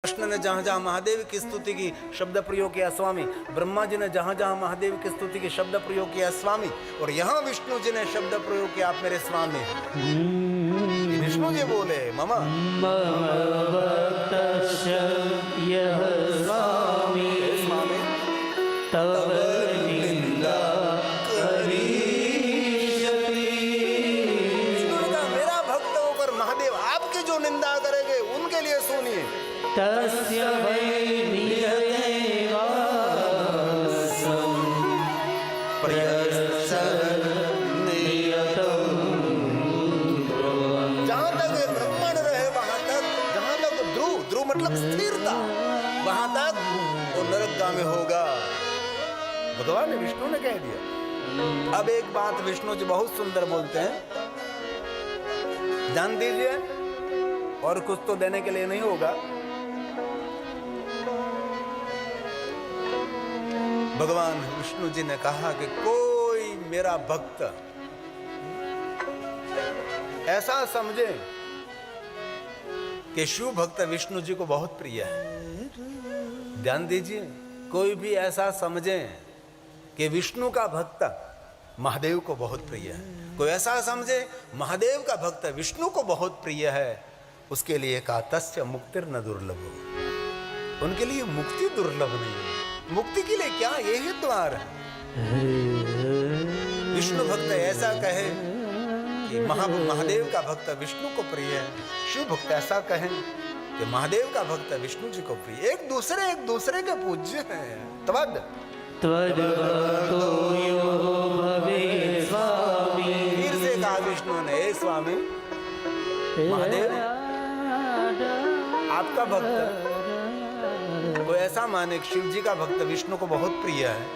कृष्ण ने जहां जहां महादेव की स्तुति की शब्द प्रयोग किया स्वामी, ब्रह्मा जी ने जहां जहां महादेव की स्तुति की शब्द प्रयोग किया स्वामी, और यहाँ विष्णु जी ने शब्द प्रयोग किया आप मेरे स्वामी। विष्णु जी बोले मम यह स्वामी स्वामी तव निंदा करिष्यति। विष्णु ने कहा मेरा भक्त होकर महादेव आपकी जो निंदा करेंगे उनके लिए सुनिए। तस्य वै नियतेवासं प्रयच्छन् नियतं ध्रुवम्। जहां तक ब्रह्मांड रहे वहां तक, जहां तक ध्रुव, ध्रुव मतलब स्थिरता, वहां तक वो नरकगामी होगा। भगवान विष्णु ने कह दिया। अब एक बात विष्णु जी बहुत सुंदर बोलते हैं, जान दीजिए और कुछ तो देने के लिए नहीं होगा। भगवान विष्णु जी ने कहा कि कोई मेरा भक्त ऐसा समझे कि शिव भक्त विष्णु जी को बहुत प्रिय है। ध्यान दीजिए, कोई भी ऐसा समझे कि विष्णु का भक्त महादेव को बहुत प्रिय है, कोई ऐसा समझे महादेव का भक्त विष्णु को बहुत प्रिय है, उसके लिए का तस्य मुक्तिर न दुर्लभ हो। उनके लिए मुक्ति दुर्लभ नहीं है। मुक्ति के लिए क्या यही द्वार है। विष्णु भक्त ऐसा कहे कि महादेव का भक्त विष्णु को प्रिय है, शिव भक्त ऐसा कहे कि महादेव का भक्त विष्णु जी को प्रिय। एक दूसरे के पूज्य हैं। त्वद त्वद्भक्तो यो भवेत् स्वामी। फिर से कहा विष्णु ने, हे स्वामी महादेव आपका भक्त कोई ऐसा माने कि शिव जी का भक्त विष्णु को बहुत प्रिय है,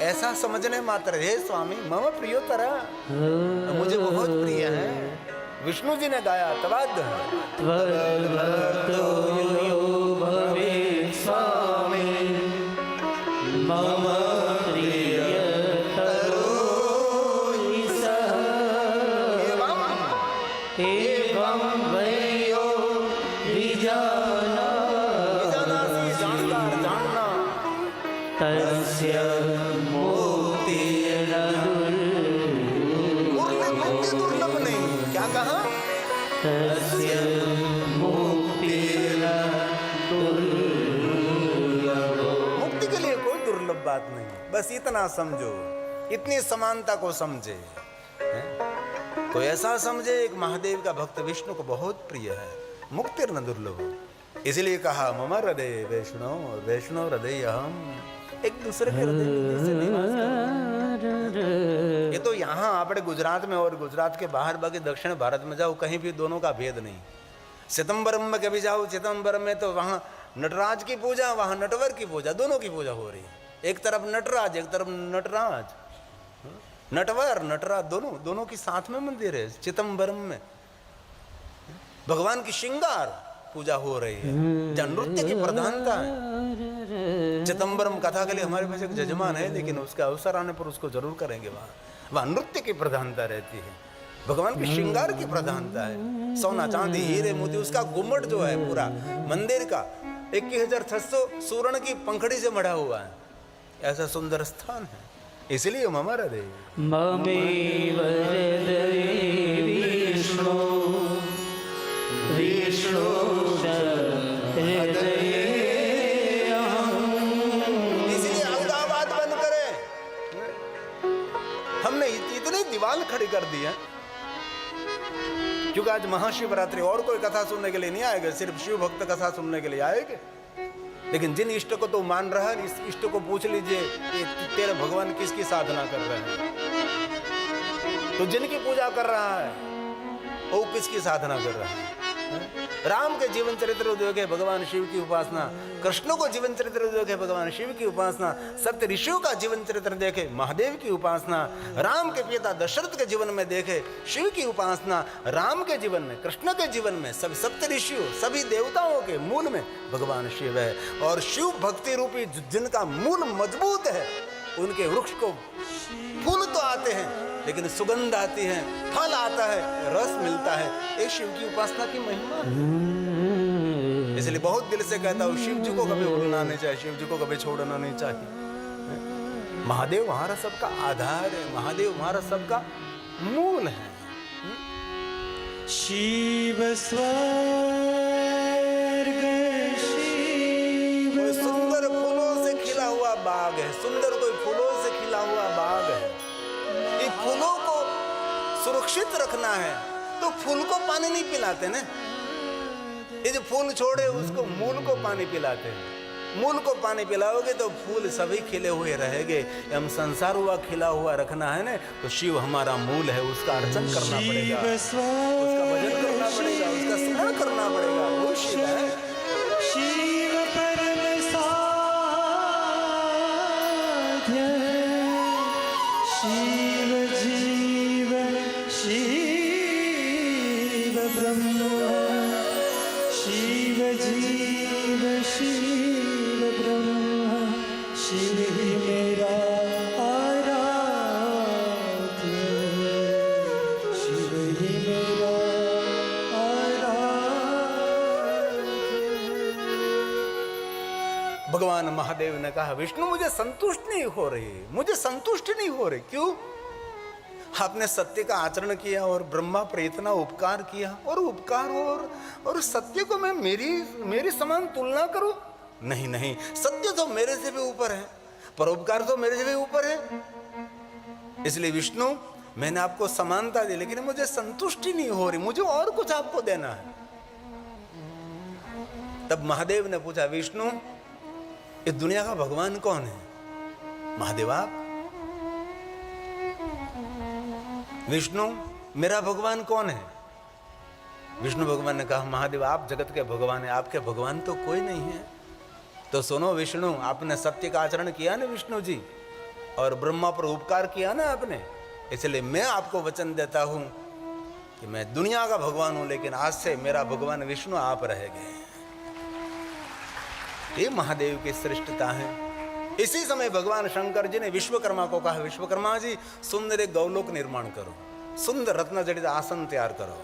ऐसा समझने मात्र हे स्वामी मम प्रियोतरा, मुझे बहुत प्रिय है। विष्णु जी ने गाया त्वद्भक्तो यो भवेत् स्वामी मम प्रियतरो हि सः। एवं वै यो विजानाति तस्य मुक्तिर्न दुर्लभ नहीं। क्या कहा? तस्य मुक्तिर्न दुर्लभ। मुक्ति के लिए कोई दुर्लभ बात नहीं, बस इतना समझो, इतनी समानता को समझे। कोई ऐसा समझे एक महादेव का भक्त विष्णु को बहुत प्रिय है, मुक्तिर्न दुर्लभ। इसलिए कहा मम हृदय वैष्णो वैष्णो हृदय हम। एक दूसरे के हृदय से निवास करो। ये तो यहाँ आपने गुजरात में और गुजरात के बाहर बाकी दक्षिण भारत में जाओ, कहीं भी दोनों का भेद नहीं। सितंबरम में कभी जाओ, सितंबर में तो वहाँ नटराज की पूजा, वहाँ नटवर की पूजा, दोनों की पूजा हो रही है। एक तरफ नटराज, एक तरफ नटराज, नटवर नटराज दोनों की साथ में मंदिर है। चिदंबरम में भगवान की श्रृंगार पूजा हो रही है, जहाँ नृत्य की प्रधानता है। चिदंबरम कथा के लिए हमारे पास एक जजमान है, लेकिन उसका अवसर आने पर उसको जरूर करेंगे। वहाँ नृत्य की प्रधानता रहती है, भगवान के श्रृंगार की प्रधानता है। सोना चांदी हीरे मोती, उसका गुम्मट जो है पूरा मंदिर का 21,600 स्वर्ण की पंखड़ी से मढ़ा हुआ है। ऐसा सुंदर स्थान है, इसलिए मम हृदय ममेव हृदये विष्णु विष्णु हृदये अहम्। इसलिए अहमदाबाद बंद करें। हमने इतनी दीवार खड़ी कर दी है, क्योंकि आज महाशिवरात्रि, और कोई कथा सुनने के लिए नहीं आएगा, सिर्फ शिव भक्त कथा सुनने के लिए आएंगे। लेकिन जिन इष्ट को तो मान रहा है, इस इष्ट को पूछ लीजिए तेरे भगवान किसकी साधना कर रहे हैं। तो जिनकी पूजा कर रहा है वो किसकी साधना कर रहा है? राम के जीवन चरित्र देखे भगवान शिव की उपासना, कृष्ण को जीवन चरित्र देखे भगवान शिव की उपासना, सप्त ऋषियों का जीवन चरित्र देखे महादेव की उपासना, राम के पिता दशरथ के जीवन में देखे शिव की उपासना, राम के जीवन में, कृष्ण के जीवन में, सभी सप्त ऋषियों, सभी देवताओं के मूल में भगवान शिव है। और शिव भक्ति रूपी जिनका मूल मजबूत है, उनके वृक्ष को फूल तो आते हैं लेकिन सुगंध आती है, फल आता है, रस मिलता है। ये शिव की उपासना की महिमा है। इसलिए बहुत दिल से कहता हूँ शिव जी को कभी उड़ना नहीं चाहिए, शिव जी को कभी छोड़ना नहीं चाहिए। महादेव हमारा सबका आधार है, महादेव हमारा सबका मूल है। शिव स्वर्ग शिव कोई सुंदर फूलों से खिला हुआ बाग है, सुंदर कोई फूलों से खिला हुआ बाग है। इन फूलों को सुरक्षित रखना है तो फूल को पानी नहीं पिलाते ना, ये जो फूल छोड़े उसको मूल को पानी पिलाते हैं। मूल को पानी पिलाओगे तो फूल सभी खिले हुए रहेंगे। हम संसार हुआ खिला हुआ रखना है ना, तो शिव हमारा मूल है, उसका अर्चन करना पड़ेगा, उसका भजन करना पड़ेगा, उसका स्मरण करना पड़ेगा। वो शिव है। शिव परम साध्य शिव जीव शिव ब्रह्म शिव जीव शिव ब्रह्म शिव ही मेरा आराध्य शिव ही मेरा आराध्य। भगवान महादेव ने कहा विष्णु मुझे संतुष्ट नहीं हो रही, मुझे संतुष्ट नहीं हो रही। क्यों? आपने सत्य का आचरण किया और ब्रह्मा पर इतना उपकार किया, और उपकार और सत्य को मैं मेरी समान तुलना करूं? नहीं नहीं, सत्य तो मेरे से भी ऊपर है, परोपकार तो मेरे से भी ऊपर है। इसलिए विष्णु मैंने आपको समानता दी, लेकिन मुझे संतुष्टि नहीं हो रही, मुझे और कुछ आपको देना है। तब महादेव ने पूछा विष्णु इस दुनिया का भगवान कौन है? महादेव आप? विष्णु मेरा भगवान कौन है? विष्णु भगवान ने कहा महादेव आप जगत के भगवान हैं, आपके भगवान तो कोई नहीं है। तो सुनो विष्णु, आपने सत्य का आचरण किया ना विष्णु जी, और ब्रह्मा पर उपकार किया ना आपने, इसलिए मैं आपको वचन देता हूं कि मैं दुनिया का भगवान हूं, लेकिन आज से मेरा भगवान विष्णु आप रहेंगे। ये महादेव की श्रेष्ठता है। इसी समय भगवान शंकर जी ने विश्वकर्मा को कहा विश्वकर्मा जी सुंदर एक गौलोक निर्माण करो, सुंदर रत्न जड़ित आसन तैयार करो।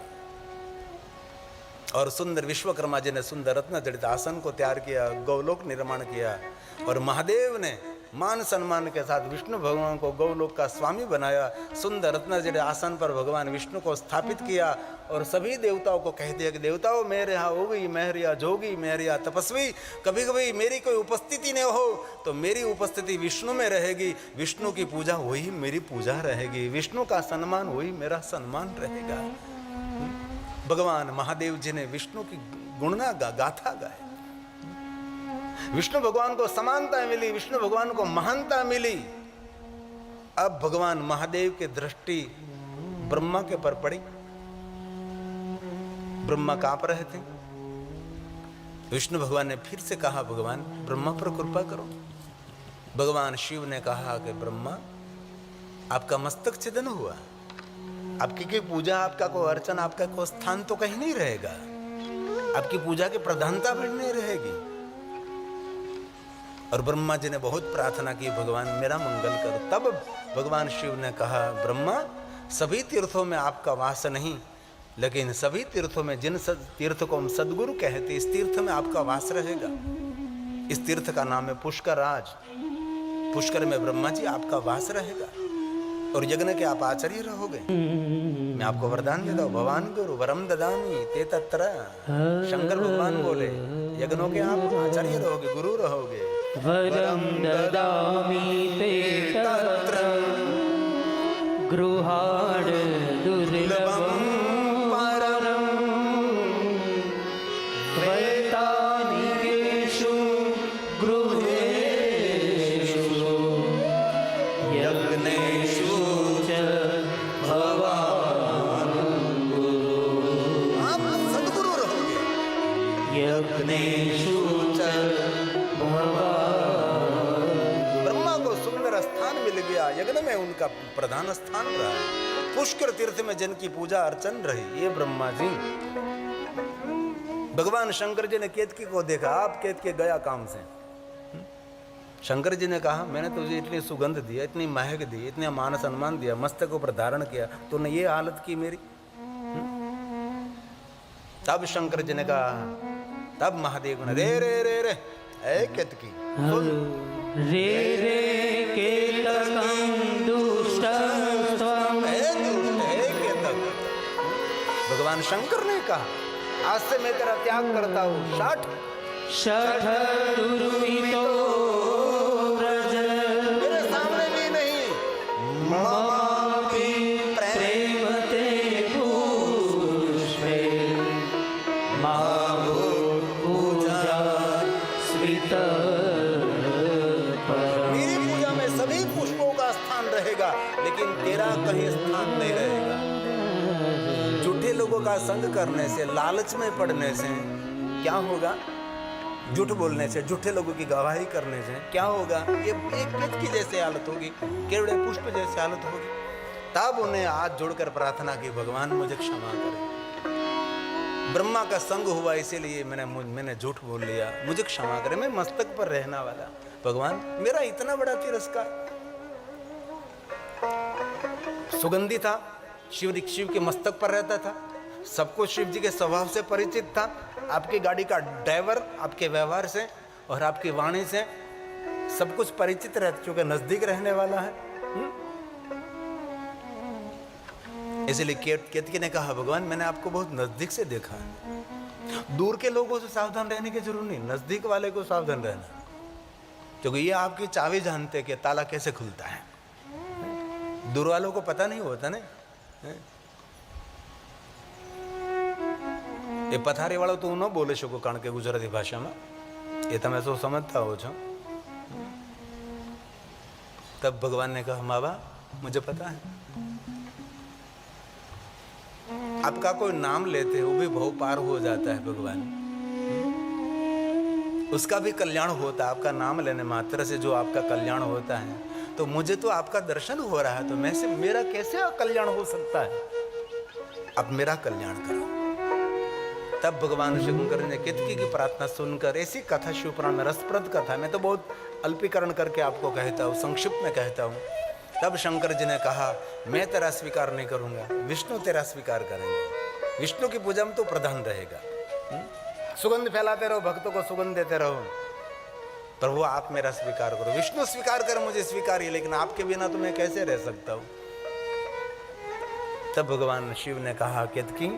और सुंदर विश्वकर्मा जी ने सुंदर रत्न जड़ित आसन को तैयार किया, गौलोक निर्माण किया। और महादेव ने मान सम्मान के साथ विष्णु भगवान को गौलोक का स्वामी बनाया। सुंदर रत्न जड़ित आसन पर भगवान विष्णु को स्थापित किया और सभी देवताओं को कह दिया कि देवताओं मेरे यहाँ होगी, मेरे यहाँ जोगी, मेरे यहाँ तपस्वी, कभी कभी मेरी कोई उपस्थिति नहीं हो तो मेरी उपस्थिति विष्णु में रहेगी, विष्णु की पूजा वही मेरी पूजा रहेगी, विष्णु का सम्मान वही मेरा सम्मान रहेगा। भगवान महादेव जी ने विष्णु की गुणना गाथा गाए। विष्णु भगवान को समानता मिली, विष्णु भगवान को महानता मिली। अब भगवान महादेव की दृष्टि ब्रह्मा के पर पड़ी। ब्रह्मा कांप रहे थे। विष्णु भगवान ने फिर से कहा भगवान ब्रह्मा पर कृपा करो। भगवान शिव ने कहा कि ब्रह्मा आपका मस्तक छिदन हुआ, आपकी कोई पूजा, आपका कोई अर्चन, आपका कोई स्थान तो कहीं नहीं रहेगा, आपकी पूजा की प्रधानता भी नहीं रहेगी। और ब्रह्मा जी ने बहुत प्रार्थना की भगवान मेरा मंगल करो। तब भगवान शिव ने कहा ब्रह्मा सभी तीर्थों में आपका वास नहीं, लेकिन सभी तीर्थों में जिन तीर्थ को हम सदगुरु कहते इस तीर्थ में आपका वास रहेगा। इस तीर्थ का नाम है पुष्कर राज। पुष्कर में ब्रह्मा जी आपका वास रहेगा और यज्ञ के आप आचार्य रहोगे। मैं आपको वरदान देता हूँ, भगवान गुरु वरम ददामी ते तत्र। शंकर भगवान बोले यज्ञों के आप आचार्य रहोगे, गुरु रहोगे। वरम ददामि ते तत्र गृहाण दुर्लभं परं वैतानिकेषु गृहेषु यज्ञेषु च भवान् गुरु। आप सदगुरु रहोगे। यज्ञेषु च यज्ञ में उनका प्रधान स्थान रहा। पुष्कर तीर्थ में जिनकी पूजा अर्चन रही ये ब्रह्मा जी। भगवान शंकर जी ने केतकी को देखा, आप केतकी गया काम से। शंकर जी ने कहा मैंने तुझे इतनी सुगंध दी, इतनी महक दी, इतना मान सम्मान दिया, मस्तक ऊपर धारण किया, तूने ये हालत की मेरी। तब शंकर जी ने कहा, तब महादेव ने रे रे रे रे ए केतकी सुन रे रे केतकं दुष्टस्त्वम् ए दुष्ट हे केतक। भगवान शंकर ने कहा आज से मैं तेरा त्याग करता हूँ। षठ षठ दुर्मितो व्रज मेरे सामने भी नहीं। ममापि प्रेम ते पुष्पे माभो पूजा स्मित मेरी पूजा में सभी पुष्पों का स्थान रहेगा, लेकिन तेरा कहीं स्थान नहीं रहेगा। झूठे लोगों का संग करने से, लालच में पड़ने से क्या होगा? झूठ बोलने से, झूठे लोगों की गवाही करने से क्या होगा? ये एक केतकी जैसे हालत होगी, केवड़े पुष्प जैसे हालत होगी। तब उन्हें हाथ जोड़कर प्रार्थना की, भगवान मुझे क्षमा करें। ब्रह्मा का संग हुआ इसीलिए मैंने झूठ बोल लिया, मुझे क्षमा करें। मैं मस्तक पर रहना वाला भगवान, मेरा इतना बड़ा तिरस्कार। सुगंधी था, शिव के मस्तक पर रहता था, सबको शिव जी के स्वभाव से परिचित था। आपकी गाड़ी का ड्राइवर आपके व्यवहार से और आपकी वाणी से सब कुछ परिचित रहता, क्योंकि नजदीक रहने वाला है। इसलिए केतकी ने कहा, भगवान मैंने आपको बहुत नजदीक से देखा है, दूर के लोगों से सावधान रहने की जरूरत नहीं, नजदीक वाले को सावधान रहना, क्योंकि ये आपकी चाबी जानते कि ताला कैसे खुलता है। दूर वालों को पता नहीं होता ना। ये पथारी वालों तो न बोले શકો, કારણ કે ગુજરાતી ભાષામાં એ તમે શું સમજતા હો છો। तब भगवान ने कहा, माँ मुझे पता है, आपका कोई नाम लेते हो भी भव पार हो जाता है भगवान, उसका भी कल्याण होता है। आपका नाम लेने मात्र से जो आपका कल्याण होता है, तो मुझे तो आपका दर्शन हो रहा है, तो मैं से मेरा कैसे कल्याण हो सकता है? आप मेरा कल्याण करो। तब भगवान शंकर ने केतकी की प्रार्थना सुनकर, ऐसी कथा शिवपुराण में रसप्रद कथा, मैं तो बहुत अल्पीकरण करके आपको कहता हूँ, संक्षिप्त में कहता हूँ। तब शंकर जी ने कहा, मैं तेरा स्वीकार नहीं करूंगा, विष्णु तेरा स्वीकार करेंगे। विष्णु की पूजा में तो प्रधान रहेगा। सुगंध फैलाते रहो, भक्तों को सुगंध देते रहो। प्रभु आप मेरा स्वीकार करो। विष्णु स्वीकार कर मुझे स्वीकारिए, लेकिन आपके बिना तो मैं कैसे रह सकता हूं। तब भगवान शिव ने कहा, केतकी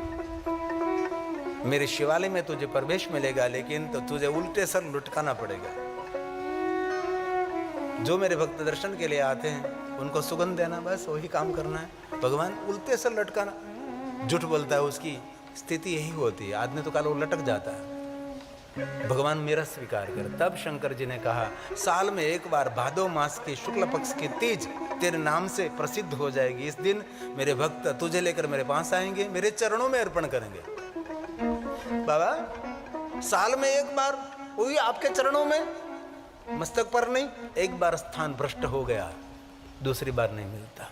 मेरे शिवालय में तुझे प्रवेश मिलेगा, लेकिन तो तुझे उल्टे सर लुटकाना पड़ेगा। जो मेरे भक्त दर्शन के लिए आते हैं उनको सुगंध देना, बस वही काम करना है। भगवान उल्टे सर लटकाना, झूठ बोलता है उसकी स्थिति यही होती है, आदमी तो काल वो लटक जाता है। भगवान मेरा स्वीकार कर। तब शंकर जी ने कहा, साल में एक बार भादो मास की शुक्ल पक्ष की तीज तेरे नाम से प्रसिद्ध हो जाएगी। इस दिन मेरे भक्त तुझे लेकर मेरे पास आएंगे, मेरे चरणों में अर्पण करेंगे। बाबा साल में एक बार, वही आपके चरणों में, मस्तक पर नहीं। एक बार स्थान भ्रष्ट हो गया, दूसरी बार नहीं मिलता।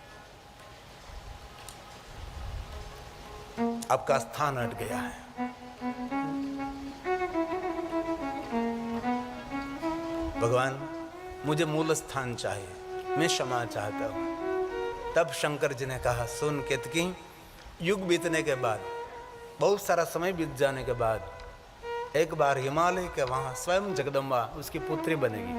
आपका स्थान हट गया है। भगवान मुझे मूल स्थान चाहिए, मैं क्षमा चाहता हूं। तब शंकर जी ने कहा, सुन केतकी, युग बीतने के बाद, बहुत सारा समय बीत जाने के बाद, एक बार हिमालय के वहां स्वयं जगदम्बा उसकी पुत्री बनेगी।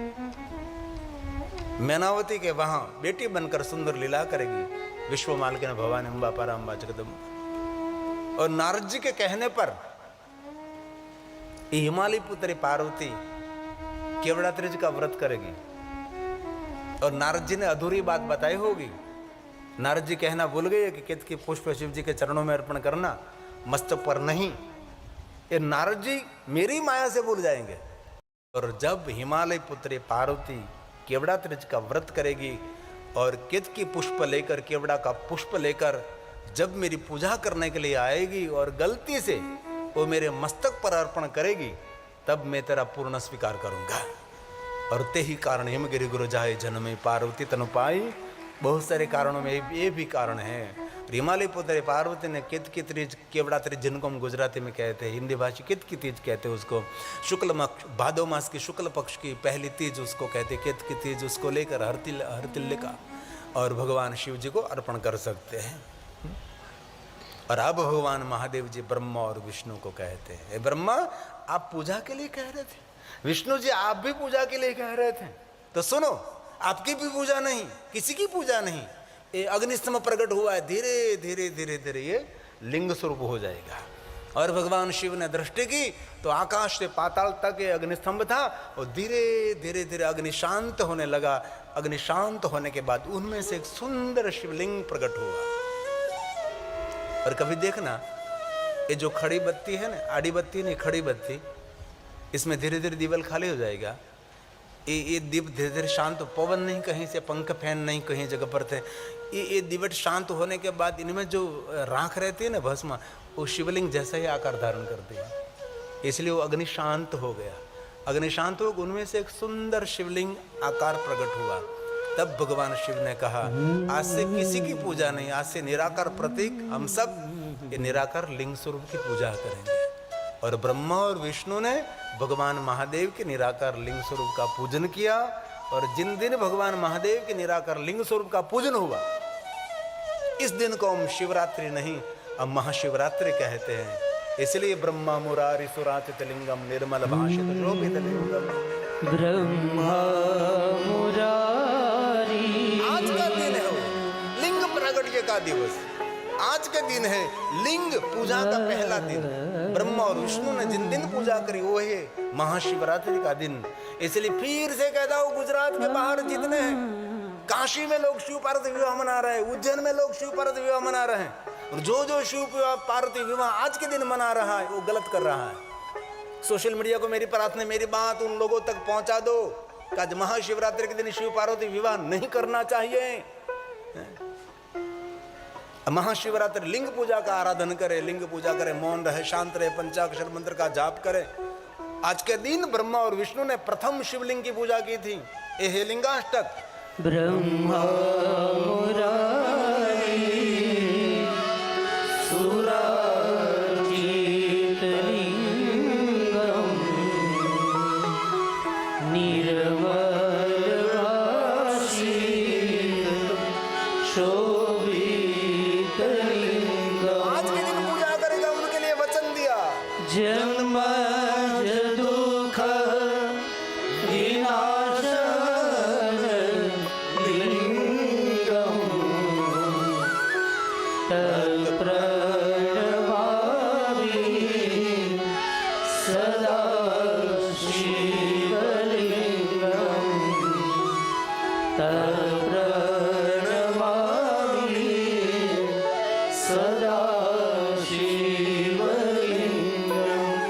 मैनावती के वहां बेटी बनकर सुंदर लीला करेगी। विश्व मालकिन भवानी अम्बा पराम्बा जगदम्बा। और नारद जी के कहने पर हिमालय पुत्री पार्वती केवड़ा त्रिज का व्रत करेगी। और नारद जी ने अधूरी बात बताई होगी। नारद जी कहना भूल गए कि केतकी पुष्प शिव जी के चरणों में अर्पण करना, मस्तक पर नहीं। ये नारद जी मेरी माया से भूल जाएंगे। और जब हिमालय पुत्री पार्वती केवड़ा त्रिज का व्रत करेगी और केतकी पुष्प लेकर, केवड़ा का पुष्प लेकर जब मेरी पूजा करने के लिए आएगी और गलती से वो मेरे मस्तक पर अर्पण करेगी, तब मैं तेरा पूर्ण स्वीकार करूंगा। और ते ही कारण हिमगिरि गुरु जाए जन्मे पार्वती तनु पाई। बहुत सारे कारणों में ये भी कारण है। हिमालय पुत्र पार्वती ने केतकी तीज, केवड़ा तीज जिनको हम गुजराती में कहते हैं, हिंदी भाषा केतकी तीज कहते हैं उसको। शुक्ल भादो मास की शुक्ल पक्ष की पहली तीज उसको कहते हैं केतकी तीज। उसको लेकर हरतिल्लिका और भगवान शिव जी को अर्पण कर सकते हैं। और अब भगवान महादेव जी ब्रह्मा और विष्णु को कहते हैं, ब्रह्मा आप पूजा के लिए कह रहे थे, विष्णु जी आप भी पूजा के लिए कह रहे थे, तो सुनो, आपकी भी पूजा नहीं, किसी की पूजा नहीं, ये अग्निस्तंभ प्रकट हुआ है, धीरे धीरे धीरे धीरे ये लिंग स्वरूप हो जाएगा। और भगवान शिव ने दृष्टि की तो आकाश से पाताल तक ये अग्निस्तंभ था, और धीरे धीरे धीरे अग्नि शांत होने लगा। अग्नि शांत होने के बाद उनमें से एक सुंदर शिवलिंग प्रकट हुआ। और कभी देखना, ये जो खड़ी बत्ती है ना, आड़ी बत्ती नहीं, खड़ी बत्ती, इसमें धीरे धीरे दीवाल खाली हो जाएगा। ये दीप धीरे धीरे शांत, पवन नहीं कहीं से, पंख फैन नहीं कहीं जगह पर थे, ये दिवट शांत होने के बाद इनमें जो राख रहती है ना, भस्म, वो शिवलिंग जैसा ही आकार धारण करती है, इसलिए वो अग्नि शांत हो गया। अग्नि शांत हो, उनमें से एक सुंदर शिवलिंग आकार प्रकट हुआ। तब भगवान शिव ने कहा, आज से किसी की पूजा नहीं, आज से निराकार प्रतीक हम सब ये निराकार लिंग स्वरूप की पूजा करेंगे। और ब्रह्मा और विष्णु ने भगवान महादेव के निराकार लिंग स्वरूप का पूजन किया। और जिन दिन भगवान महादेव के निराकार लिंग स्वरूप का पूजन हुआ, इस दिन को हम शिवरात्रि नहीं, अब महाशिवरात्रि कहते हैं। इसलिए ब्रह्मा मुरारी सुराचित लिंगम निर्मल भाषित शोभित लिंगम, ब्रह्मा मुरारी। आज का दिन है वो लिंग प्रागट्य का दिवस, आज के दिन है लिंग पूजा का पहला दिन। ब्रह्मा और विष्णु ने जिन दिन पूजा करी वो है महाशिवरात्रि का दिन। इसलिए फिर से कहता हूँ, गुजरात के बाहर जितने हैं, काशी में लोग शिव पार्वती विवाह मना रहे हैं, उज्जैन में लोग शिव पार्वती विवाह मना रहे हैं, और जो शिव पार्वती विवाह आज के दिन मना रहा है वो गलत कर रहा है। सोशल मीडिया को मेरी प्रार्थना, मेरी बात उन लोगों तक पहुंचा दो कि आज महाशिवरात्रि के दिन शिव पार्वती विवाह नहीं करना चाहिए। महाशिवरात्रि लिंग पूजा का आराधन करे, लिंग पूजा करे, मौन रहे, शांत रहे, पंचाक्षर मंत्र का जाप करे। आज के दिन ब्रह्मा और विष्णु ने प्रथम शिवलिंग की पूजा की थी, ये है लिंगाष्टक। ब्रह्मा मुरारी सुराचित लिंगम निर्मल भाषित शोभित लिंगम। आज के दिन पूजा करेगा, उनके लिए वचन दिया, जन्म दुख विनाशन लिंगम तत्प्रणमामि सदा शिवलिंगम तत्प्रणमामि सदा शिवलिंगम।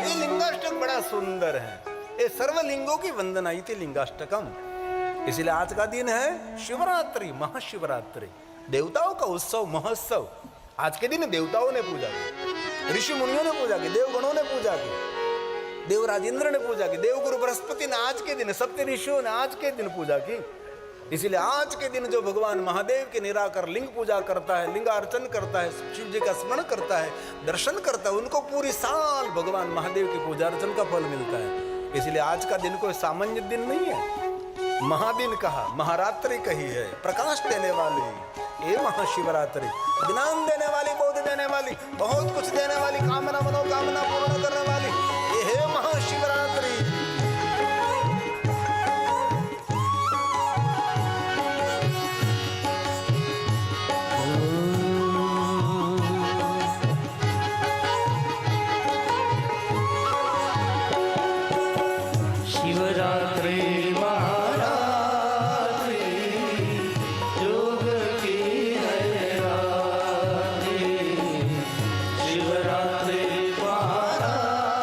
ये लिंगाष्टक बड़ा सुंदर है, ये सर्वलिंगों की वंदना, इति लिंगाष्टकम। इसलिए आज का दिन है शिवरात्रि, महाशिवरात्रि, देवताओं का उत्सव, महोत्सव। आज के दिन देवताओं ने पूजा की, ऋषि मुनियों ने पूजा की, देवगणों ने पूजा की, देवराज इंद्र ने पूजा की, देवगुरु बृहस्पति ने आज के दिन, सप्त ऋषियों ने आज के दिन पूजा की। इसलिए आज के दिन जो भगवान महादेव के निराकार लिंग पूजा करता है, लिंगार्चन करता है, शिव जी का स्मरण करता है, दर्शन करता है, उनको पूरी साल भगवान महादेव की पूजा अर्चन का फल मिलता है। इसलिए आज का दिन कोई सामान्य दिन नहीं है, महादिन कहा, महारात्रि कही है, प्रकाश देने वाली ये महाशिवरात्रि, ज्ञान देने वाली, बोध देने वाली, बहुत कुछ देने वाली, कामना मनोकामना पूर्ण करने वाली, ये है महाशिवरात्रि। शिवरात्रि महारात्रि योग की है रात्रि, शिवरात्रि महारात्रि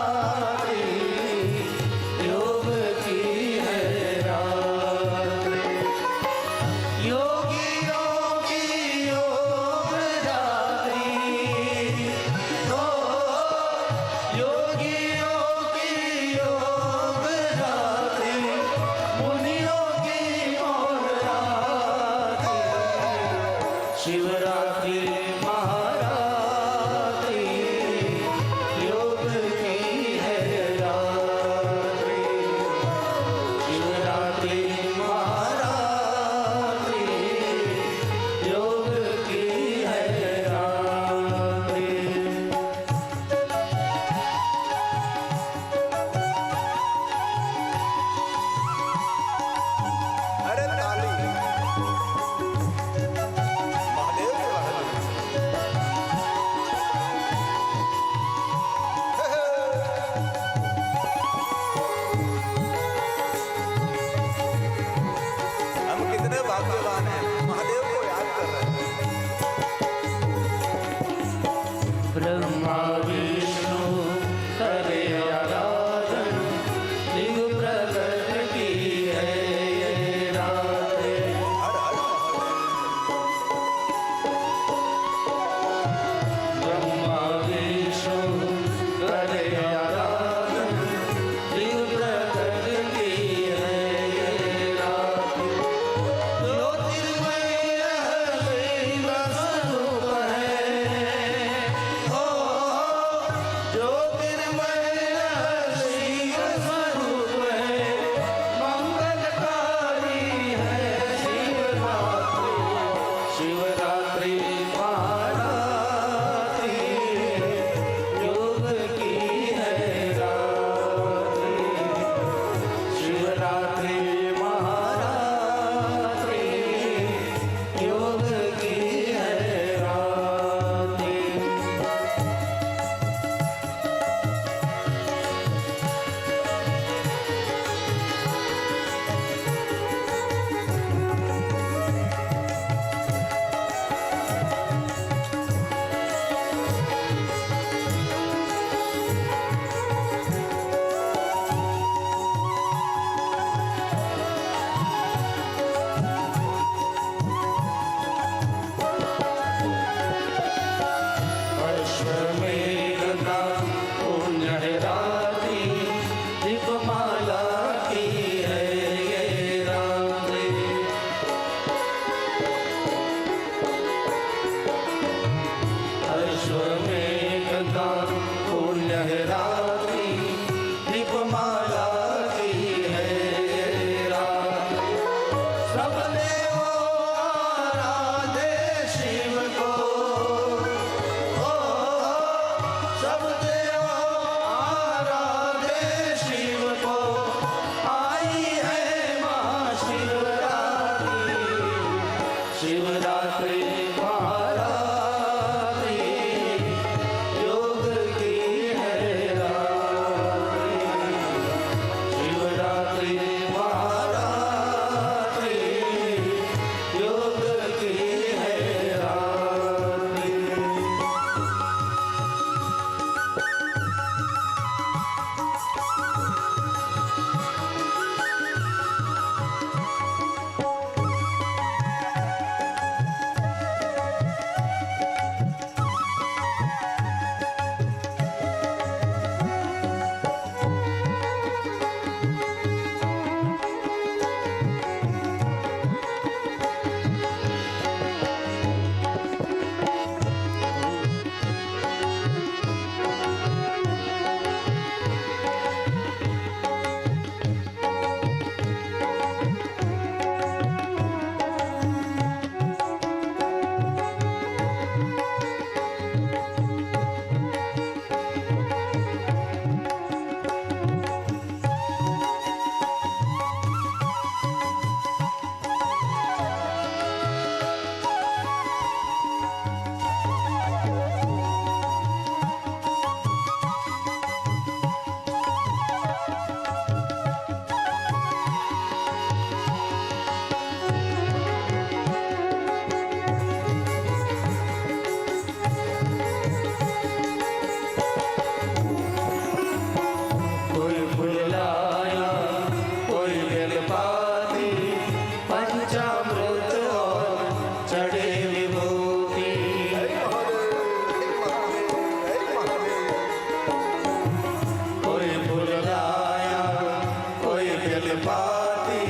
पाती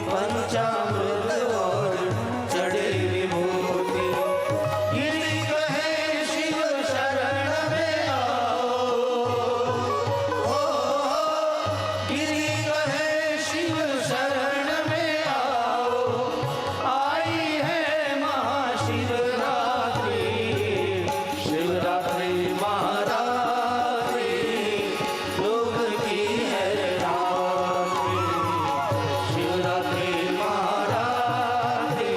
पंचामृत और चढ़े विभूति गिरी कहे शिव शरण में आओ गिरी कहे शिव शरण में आओ आई है महाशिवरात्रि शिवरात्रि महारात्रि योग की है रात्रि शिवरात्रि महारात्रि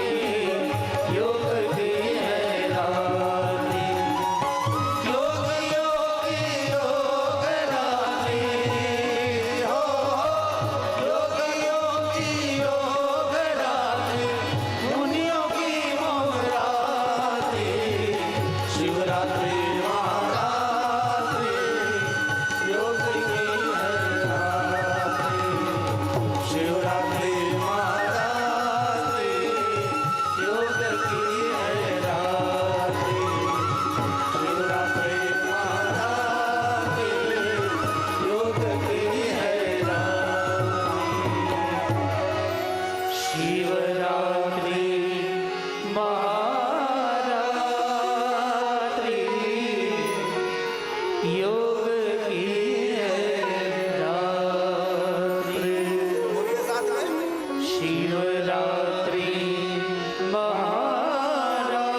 योग की है रात्रि योग योगी योग रात्रि हो योग योगी योग रात्रि मुनियों की मोह रात्रि शिवरात्रि महारात्रि योग की है रात्रि शिवरात्रि महारात्रि योग की है रात्रि शिवरात्रि महारात्रि योग की है रात्रि शिवरात्रि महारात्रि योग की है रात्रि बोलिए साथ में। शिवरात्रि महारात्रि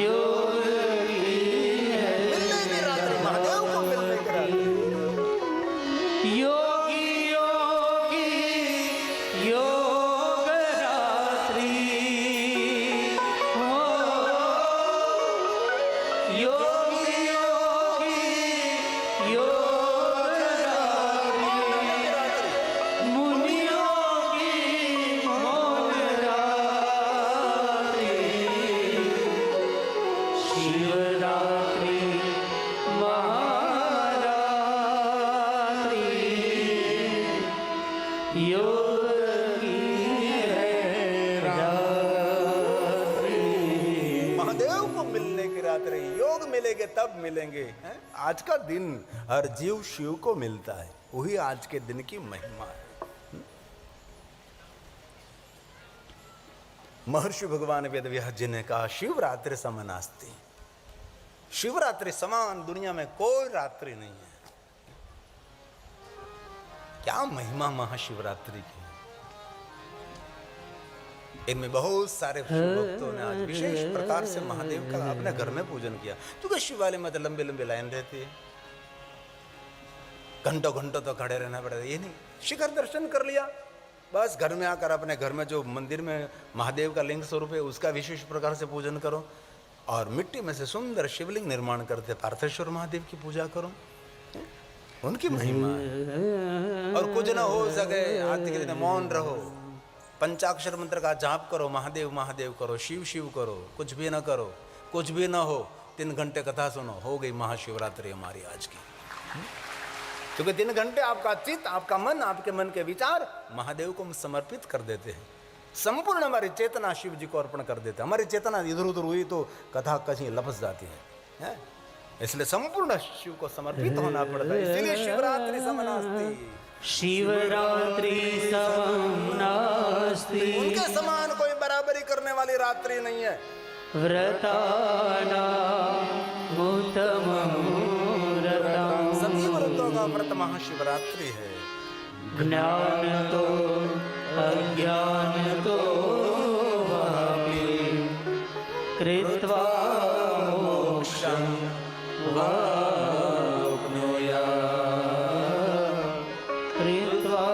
योग की है मिलने की रात्रि, महादेव को मिलने की रात्रि। योगी योगी योग रात्रि हो योगी योगी योग रात्रि मुनियों की मौन रात्रि शिवरात्रि महारात्रि योग की है रात्रि महादेव को मिलने की रात्रि, योग मिलेंगे तब मिलेंगे हैं? आज का दिन हर जीव शिव को मिलता है, वही आज के दिन की महिमा है। महर्षि भगवान वेदव्यास जी ने कहा शिवरात्रि समनास्ति, शिवरात्रि समान दुनिया में कोई रात्रि नहीं है। क्या महिमा महाशिवरात्रि की। इनमें बहुत सारे शिव भक्तों ने आज विशेष प्रकार से महादेव का अपने घर में पूजन किया, क्योंकि शिवालय में तो लंबे लंबे लाइन रहती है, घंटों घंटों तो खड़े रहना पड़ता है। ये नहीं, शिखर दर्शन कर लिया, बस घर में आकर अपने घर में जो मंदिर में महादेव का लिंग स्वरूप है उसका विशेष प्रकार से पूजन करो, और मिट्टी में से सुंदर शिवलिंग निर्माण करते पार्थेश्वर महादेव की पूजा करो, उनकी महिमा है। और कुछ ना हो सके आज के दिन मौन रहो, पंचाक्षर मंत्र का जाप करो, महादेव महादेव करो, शिव शिव करो, कुछ भी ना करो, कुछ भी ना हो, 3 घंटे कथा सुनो, हो गई महाशिवरात्रि हमारी आज की। क्योंकि 3 घंटे आपका चित्त, आपका मन, आपके मन के विचार महादेव को हम समर्पित कर देते हैं, संपूर्ण हमारी चेतना शिव जी को अर्पण कर देते हैं। हमारी चेतना इधर उधर हुई तो कथा कहीं लपस जाती है? इसलिए संपूर्ण शिव को समर्पित होना पड़ता है, इसीलिए शिवरात्रि समनास्ति, शिवरात्रि समनास्ति उनके समान कोई बराबरी करने वाली रात्रि नहीं है। व्रतानामुत्तमव्रतम् सभी व्रतों का व्रत महाशिवरात्रि है। ज्ञान तो अज्ञान तो वापि कृत्वा मोक्षं वाप्नुयात् कृत्वा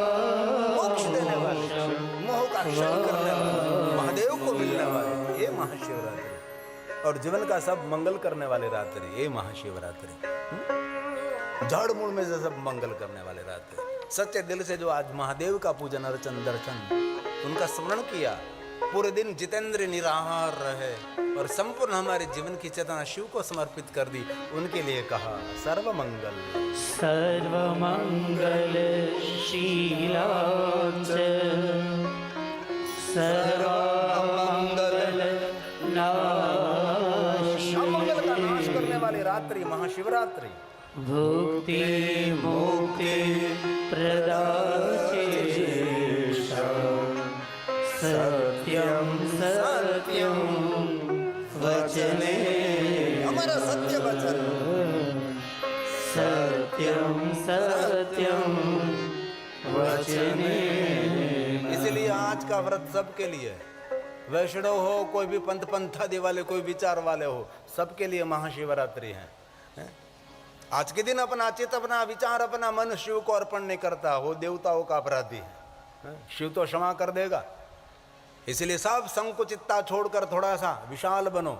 मोक्ष देने वाले, मोह का क्षय करने वाले, महादेव को मिलने वाले, ये महाशिवरात्रि। और जीवन का सब मंगल करने वाले रात्रि, ये महाशिवरात्रि। जड़ मूल में से सब मंगल करने वाले रात्रि। सच्चे दिल से जो आज महादेव का पूजन अर्चन दर्शन उनका स्मरण किया, पूरे दिन जितेंद्र निराहार रहे और संपूर्ण हमारे जीवन की चेतना शिव को समर्पित कर दी, उनके लिए कहा सर्वमंगल सर्वमंगल शीलाच सर्वमंगल अमंगल का नाश करने वाली रात्रि महाशिवरात्रि। भुक्ति मोक्ष सत्यं वचने। इसलिए आज का व्रत सबके लिए है। वैष्णव हो, कोई भी पंथादि वाले, कोई विचार वाले हो, सबके लिए महाशिवरात्रि है। आज के दिन अपना चित्त, अपना विचार, अपना मन शिव को अर्पण नहीं करता हो, देवताओं का अपराधी है। शिव तो क्षमा कर देगा। इसलिए सब संकुचितता छोड़कर थोड़ा सा विशाल बनो,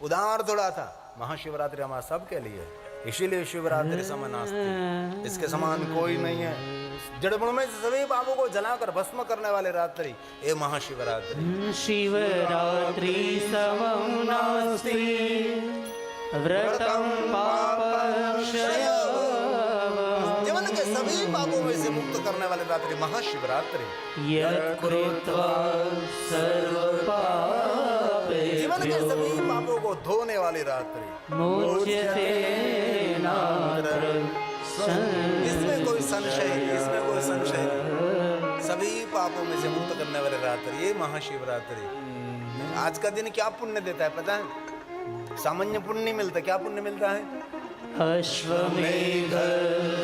उदार थोड़ा सा। महाशिवरात्रि हमारा सबके लिए, इसीलिए शिवरात्रि समानास्ति, इसके समान कोई नहीं है। जड़बुण में सभी पापों को जलाकर भस्म करने वाले रात्रि ये महाशिवरात्रि। शिवरात्रि समं नास्ति व्रतं पापक्षयम्। जीवन के सभी पापों में से मुक्त करने वाले रात्रि महाशिवरात्रि। यत् कृत्वा सर्वपापे जीवन के सभी पापों को धोने वाली रात्रि। मुच्यते नात्र इसमें कोई संशय नहीं, इसमें कोई संशय नहीं। सभी पापों में से मुक्त करने वाले रात्रि ये महाशिवरात्रि। आज का दिन क्या पुण्य देता है पता है? सामान्य पुण्य नहीं मिलता। क्या पुण्य मिलता है? अश्वमेध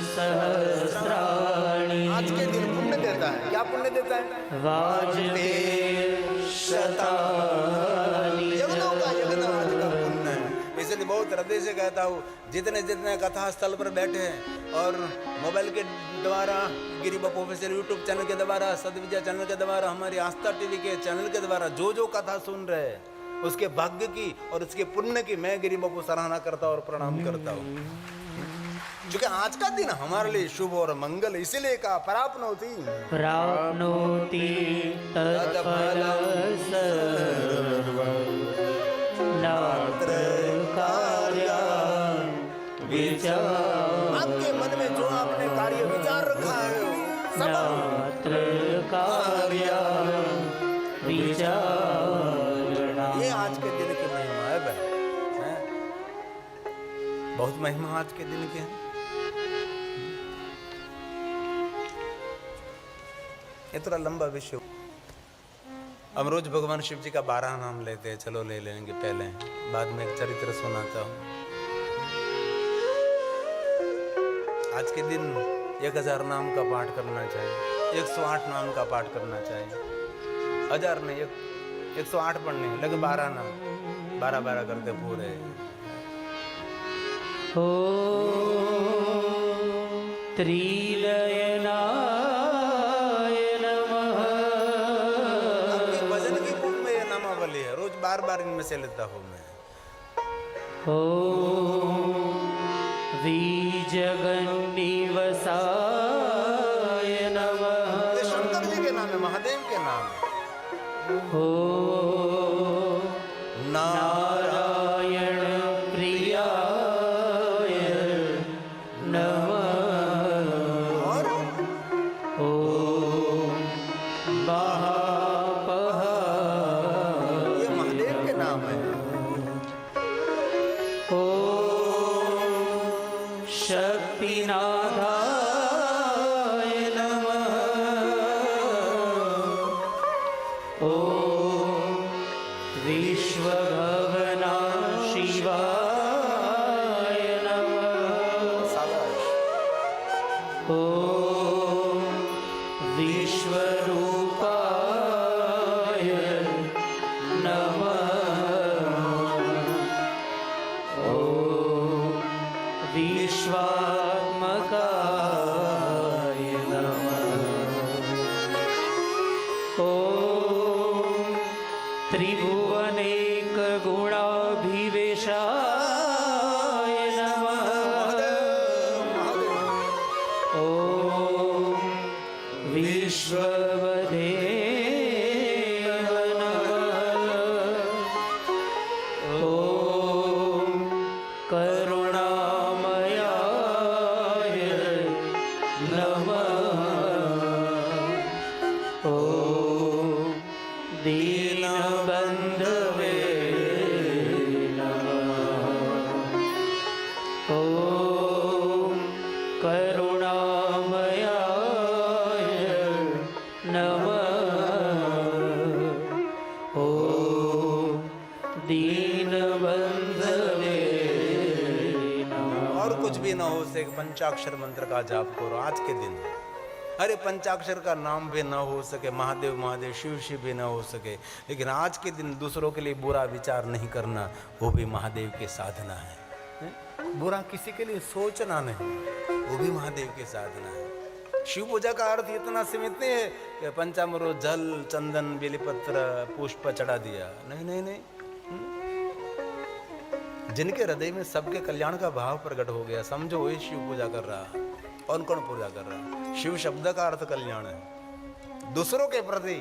सहस्राणि। आज के दिन पुण्य देता है। क्या पुण्य देता है? वाजपेय शतानि। यज्ञों का यज्ञ आज का पुण्य है। इसलिए बहुत हृदय से कहता हूँ, जितने जितने कथा स्थल पर बैठे हैं और मोबाइल के द्वारा, गिरी बापू ऑफिशियल यूट्यूब चैनल के द्वारा, सदविजय चैनल के द्वारा, हमारी आस्था टीवी के चैनल के द्वारा जो जो कथा सुन रहे हैं, उसके भाग्य की और उसके पुण्य की मैं गिरी बापू सराहना करता और प्रणाम करता हूँ। क्योंकि आज का दिन हमारे लिए शुभ और मंगल, इसीलिए कहा प्राप्नोति तत्फलं सर्वं नात्र कार्यं विचार। आपके मन में जो आपने कार्य विचार रखा है नात्र कार्यं विचारणा। ये आज के दिन की महिमा है बहन, बहुत महिमा आज के दिन की है। ये थोड़ा लंबा विषय। हम रोज भगवान शिव जी का 12 नाम लेते हैं, चलो ले लेंगे पहले, बाद में एक चरित्र सुनाता हूँ। आज के दिन 1000 नाम का पाठ करना चाहिए, 108 नाम का पाठ करना चाहिए। 1000 नहीं, 108 पढ़ने लगे, 12 नाम, 12 करते पूरे। त्रिनयनाय नमः। आपके भजन की बुक में ये नामावली है, रोज बार इनमें से लेता हूँ मैं। द्विजगन्निवसाय नमः। ये शंकर जी के नाम है, महादेव के नाम है। नारायण प्रियाय नमः। और महापः। ये महादेव के नाम है। शक्तिनाथाय नमः। विश्वभवना शिवाय नमः। विश्वरूपाय नमः। विश्वात्मकाय नमः। त्रिभुवनेकगुणाभिवेशाय नमः। विश्ववदेव नमः। करुणामयाय नमः। दीनबन्धवे नमः। करुणामयाय नमः। दीनबन्धवे नमः। और कुछ भी ना हो, से एक पंचाक्षर मंत्र का जाप करो आज के दिन। अरे पंचाक्षर का नाम भी ना हो सके, महादेव महादेव शिव शिव भी ना हो सके, लेकिन आज के दिन दूसरों के लिए बुरा विचार नहीं करना, वो भी महादेव की साधना है। बुरा किसी के लिए सोचना नहीं, वो भी महादेव की साधना है। शिव पूजा का अर्थ इतना सीमित नहीं है कि पंचामृत जल चंदन बेलीपत्र पुष्प चढ़ा दिया, नहीं नहीं नहीं। जिनके हृदय में सबके कल्याण का भाव प्रकट हो गया, समझो वही शिव पूजा कर रहा है। कौन कौन पूजा कर रहा है? शिव शब्द का अर्थ कल्याण है। दूसरों के प्रति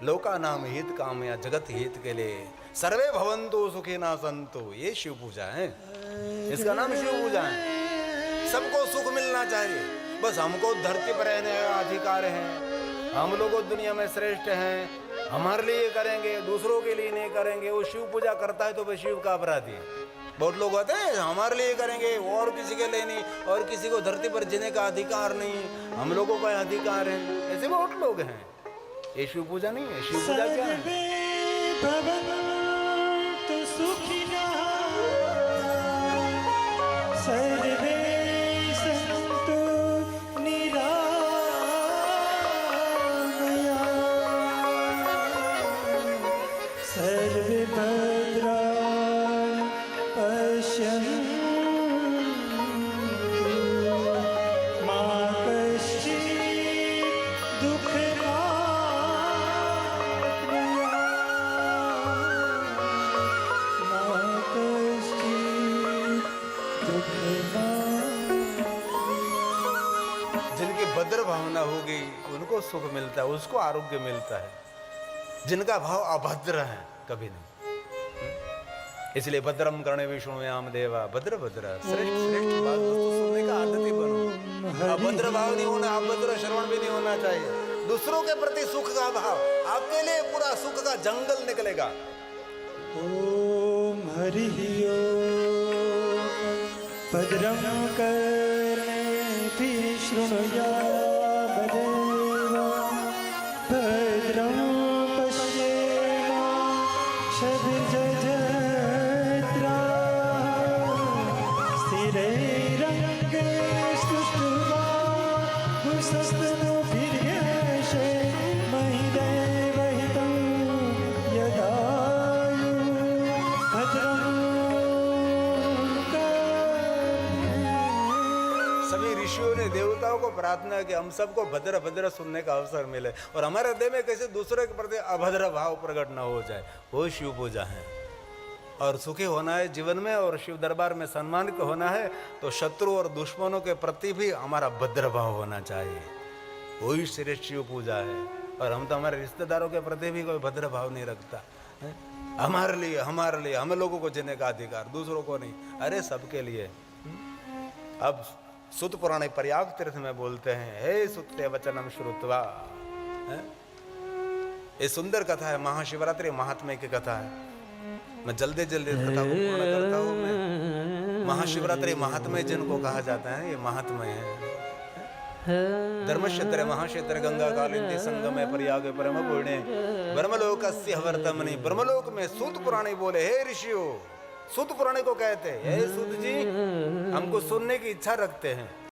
लोका नाम हित काम या जगत हित के लिए सर्वे भवन्तु सुखिनः सन्तु, ये शिव पूजा है। इसका नाम शिव पूजा है। सबको सुख मिलना चाहिए, बस हमको धरती पर रहने का अधिकार है, हम लोग दुनिया में श्रेष्ठ हैं, हमारे लिए करेंगे, दूसरों के लिए नहीं करेंगे। वो शिव पूजा करता है तो वह शिव का अपराधी है। बहुत लोग होते हैं हमारे लिए करेंगे और किसी के लिए नहीं, और किसी को धरती पर जीने का अधिकार नहीं, हम लोगों का अधिकार है, ऐसे बहुत लोग हैं। ये शिव पूजा नहीं है। शिव पूजा क्या है? सर्वे सन्तु निरामया, सर्वे भद्राणि पश्यन्तु, मा कश्चित् दुःखभाग् मा कश्चित् दुःखभाग्। जिनकी भद्र भावना होगी उनको सुख मिलता है, उसको आरोग्य मिलता है। जिनका भाव अभद्र है कभी नहीं। इसलिए भद्रम कर्णे विष्णुयाम देवा, भद्र भद्र श्रेष्ठ श्रेष्ठ बात वस्तु सुनने का आदती बनो। अभद्र भाव नहीं होना, अभद्र श्रवण भी नहीं होना चाहिए। दूसरों के प्रति सुख का भाव, आपके लिए पूरा सुख का जंगल निकलेगा। ओम हरि ओम। भद्रं कर्णेभिः शृणुयाम देवा, भद्रं पश्येम शतजत्राः, सभी ऋषियों ने देवताओं को प्रार्थना कि हम सबको भद्र भद्र सुनने का अवसर मिले और हमारे हृदय में कैसे दूसरे के प्रति अभद्र भाव प्रकट न हो जाए। वो शिव पूजा है। और सुखी होना है जीवन में और शिव दरबार में सम्मानित होना है तो शत्रु और दुश्मनों के प्रति भी हमारा भद्र भाव होना चाहिए। वही श्रेष्ठ शिव पूजा है। और हम तो हमारे रिश्तेदारों के प्रति भी कोई भद्र भाव नहीं रखता है। हमारे लिए हम लोगों को जीने का अधिकार, दूसरों को नहीं। अरे सबके लिए। अब सुत पुराण प्रयाग तीर्थ में बोलते हैं, हे सुते वचनम श्रुत्वा। ये सुंदर कथा है, महाशिवरात्रि महात्म्य की कथा है। मैं जल्दी जल्दी कथा को पूर्ण करता हूँ। मैं महाशिवरात्रि महात्म्य जिनको कहा जाता है, ये महात्म्य है। धर्मक्षेत्र महाक्षेत्र गंगा कालिंदी संगमे प्रयाग परम पुण्य ब्रह्मलोकस्य वर्तमनि। ब्रह्मलोक में सूत पुराणी बोले, हे ऋषियों, सूत पुराणी को कहते हैं, हे सूत जी, हमको सुनने की इच्छा रखते हैं।